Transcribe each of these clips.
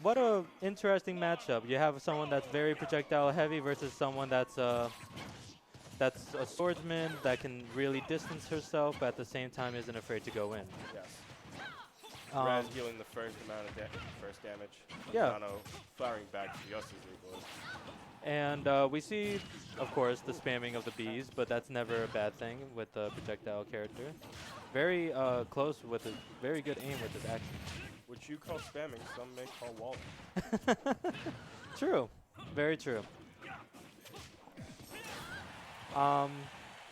what a interesting matchup. You have someone that's very projectile heavy versus someone that's a swordsman that can really distance herself, but at the same time isn't afraid to go in. Yes. Um, Razz dealing the first amount of first damage. Yeah. Rosano firing back just as equally. and we see, of course, the spamming of the bees, but that's never a bad thing with the projectile character. Very close with a very good aim with his action. Which you call spamming, some may call walling. True. Very true.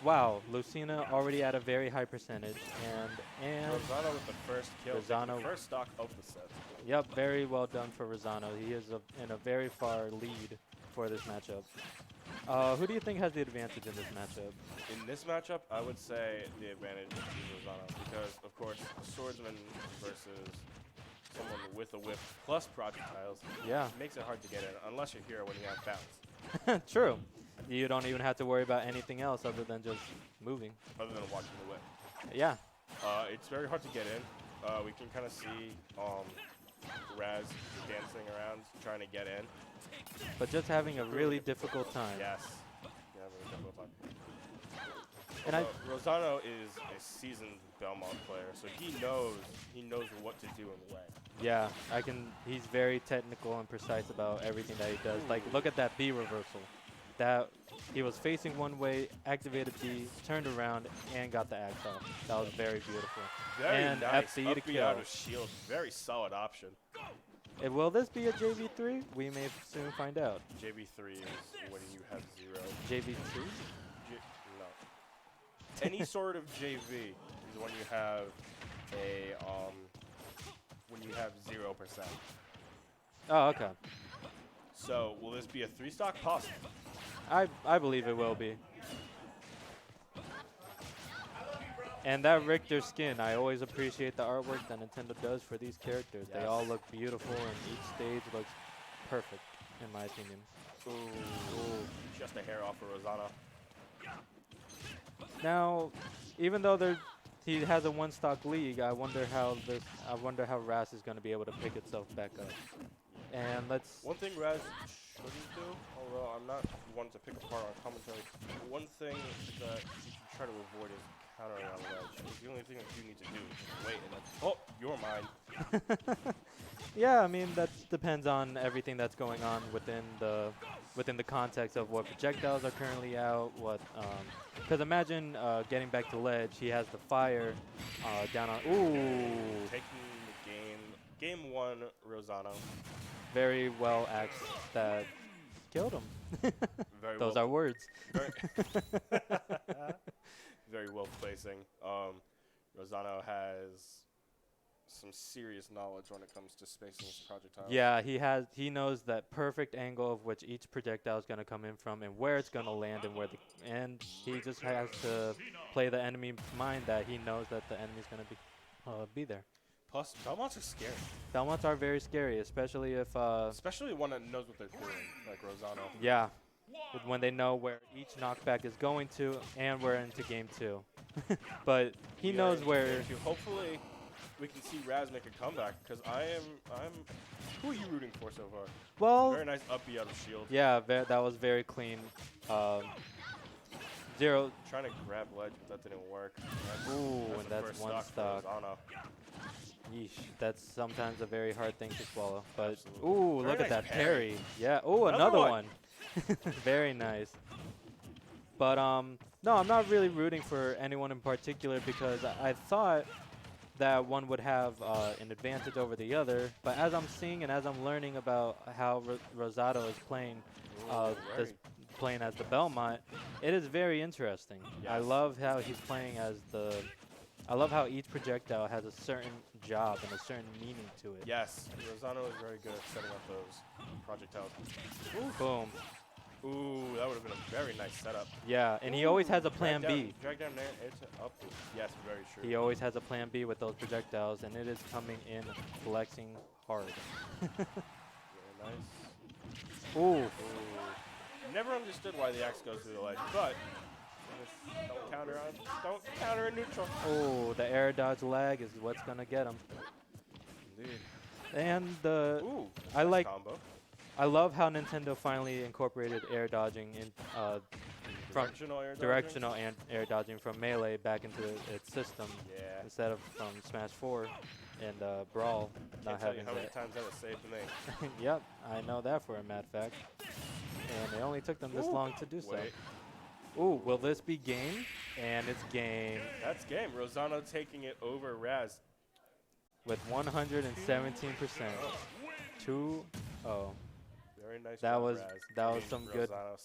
Wow, Lucina already at a very high percentage, and Rosano with the first kill, Rosano, the first stock of the set. yep, very well done for Rosano. He is in a very far lead for this matchup. Who do you think has the advantage in this matchup? In this matchup, I would say the advantage is Rosano because, of course, swordsman versus someone with a whip plus projectiles makes it hard to get in unless you're here when you have bounce. True. You don't even have to worry about anything else other than just moving. Other than watching the whip. Yeah. It's very hard to get in. We can kind of see Razz dancing around, trying to get in. But just having a really difficult time. Yes. Yeah, having a difficult time. And Rosano is a seasoned Belmont player, so he knows what to do in the way. Yeah, he's very technical and precise about everything that he does. Like, look at that B reversal. That he was facing one way, activated B, turned around, and got the axe off. That was very beautiful. Very and nice. FD to kill. Out of shield. Very solid option. And will this be a JV3? We may soon find out. JV3 is when you have 0. JV2? No. Any sort of JV is when you have a 0%. Oh, okay. So will this be a 3-stock? Possible. I believe it will be. And that Richter skin, I always appreciate the artwork that Nintendo does for these characters. Yes. They all look beautiful, and each stage looks perfect, in my opinion. Ooh. Just a hair off of Rosano. Now, even though he has a one-stock league, I wonder how Razz is going to be able to pick itself back up. And let's. One thing Razz shouldn't do, although I'm not one to pick apart on commentary, one thing that you should try to avoid is countering on ledge. The only thing that you need to do is just wait and oh, you're mine. Yeah, I mean that depends on everything that's going on within the context of what projectiles are currently out. Because imagine getting back to ledge, he has the fire down on. Ooh. Taking the game. Game 1, Rosano. Very well axed that killed him. Very Those well are words. Very well placing. Rosano has some serious knowledge when it comes to spacing his projectiles. Yeah, he knows that perfect angle of which each projectile is going to come in from and where it's going to land and he just has to play the enemy mind that he knows that the enemy's going to be there. Plus, Belmonts are scary. Belmonts are very scary, especially if especially one that knows what they're doing, like Rosano. Yeah, when they know where each knockback is going to, and we're into game 2. But he knows where. Hopefully, we can see Razz make a comeback because I'm. Who are you rooting for so far? Well, very nice up B out of shield. Yeah, that was very clean. 0. Trying to grab ledge, but that didn't work. Ooh, and that's one stock. Yeesh, that's sometimes a very hard thing to swallow. But absolutely. Ooh, very look nice at that parry. Yeah. Ooh, another one. Very nice. But no, I'm not really rooting for anyone in particular because I thought that one would have an advantage over the other. But as I'm seeing and as I'm learning about how Rosado is playing, playing as the Belmont, it is very interesting. Yes. I love how he's playing as the. I love how each projectile has a certain job and a certain meaning to it. Yes, Rosano is very good at setting up those projectiles. Ooh. Boom. Ooh, that would have been a very nice setup. Yeah, and he always has a plan B. Drag down there, air to up. Yes, very true. He always has a plan B with those projectiles, and it is coming in flexing hard. Very nice. Ooh. Ooh. Never understood why the axe goes through the ledge, but don't counter in neutral. Oh, the air dodge lag is what's gonna get him. Indeed. And the Ooh, I nice like combo. I love how Nintendo finally incorporated air dodging in from Directional air dodging? and air dodging from Melee back into its system Yeah. instead of from Smash 4 and Brawl Can't not tell you having how many that. times that has saved me. Yep, I know that for a mad fact. And it only took them this long to do Wait. so. Ooh, will this be game? And it's game. That's game. Rosano taking it over Razz. With 117%. 2-0. Very nice That job, was Razz. that was some good Rosano.